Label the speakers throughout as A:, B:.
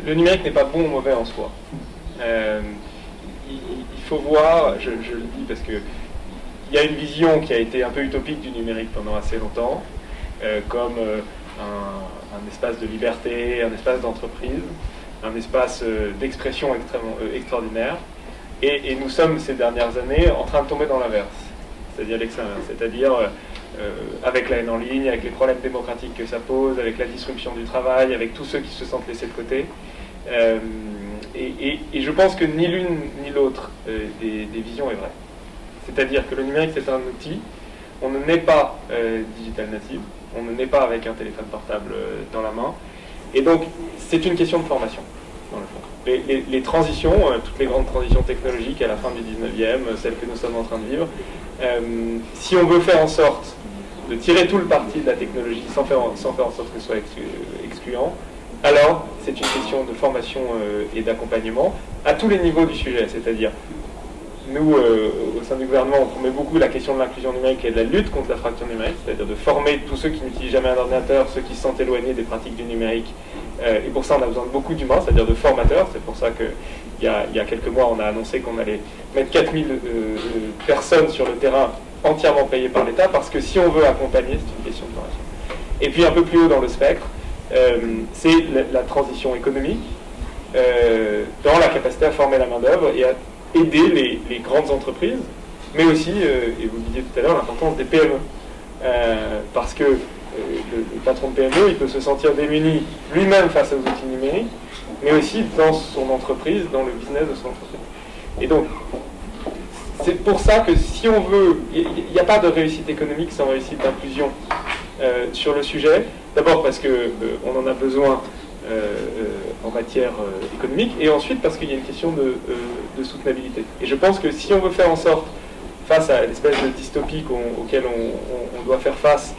A: le numérique n'est pas bon ou mauvais en soi. Il faut voir, je le dis parce que il y a une vision qui a été un peu utopique du numérique pendant assez longtemps, comme un espace de liberté, un espace d'entreprise, un espace d'expression extrêmement extraordinaire. Et nous sommes ces dernières années en train de tomber dans l'inverse, c'est-à-dire avec la haine en ligne, avec les problèmes démocratiques que ça pose, avec la disruption du travail, avec tous ceux qui se sentent laissés de côté. Et je pense que ni l'une ni l'autre des visions est vraie. C'est-à-dire que le numérique, c'est un outil. On ne naît pas digital native, on ne naît pas avec un téléphone portable dans la main. Et donc, c'est une question de formation, dans le fond. Les transitions, toutes les grandes transitions technologiques à la fin du 19e, celles que nous sommes en train de vivre, si on veut faire en sorte de tirer tout le parti de la technologie sans faire en sorte que ce soit excluant, alors c'est une question de formation et d'accompagnement à tous les niveaux du sujet, c'est-à-dire nous, au sein du gouvernement, on met beaucoup la question de l'inclusion numérique et de la lutte contre la fracture numérique, c'est-à-dire de former tous ceux qui n'utilisent jamais un ordinateur, ceux qui se sentent éloignés des pratiques du numérique. Et pour ça, on a besoin de beaucoup d'humains, c'est-à-dire de formateurs. C'est pour ça qu'il y a quelques mois, on a annoncé qu'on allait mettre 4000 personnes sur le terrain entièrement payées par l'État, parce que si on veut accompagner, c'est une question de formation. Et puis un peu plus haut dans le spectre, c'est la transition économique, dans la capacité à former la main-d'œuvre et à aider les grandes entreprises, mais aussi, et vous le disiez tout à l'heure, l'importance des PME. Parce que le patron de PME, il peut se sentir démuni lui-même face aux outils numériques, mais aussi dans son entreprise, dans le business de son entreprise. Et donc, c'est pour ça que si on veut, il n'y a pas de réussite économique sans réussite d'inclusion sur le sujet. D'abord parce qu'on en a besoin en matière économique, et ensuite parce qu'il y a une question de soutenabilité. Et je pense que si on veut faire en sorte, face à l'espèce de dystopie auquel on doit faire face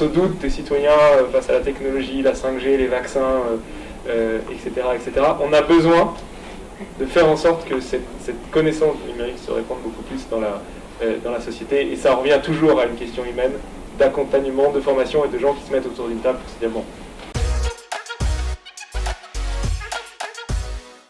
A: aux doutes des citoyens, face à la technologie, la 5G, les vaccins, etc., on a besoin de faire en sorte que cette connaissance du numérique se répande beaucoup plus dans la société. Et ça revient toujours à une question humaine, d'accompagnement, de formation et de gens qui se mettent autour d'une table pour se dire, bon,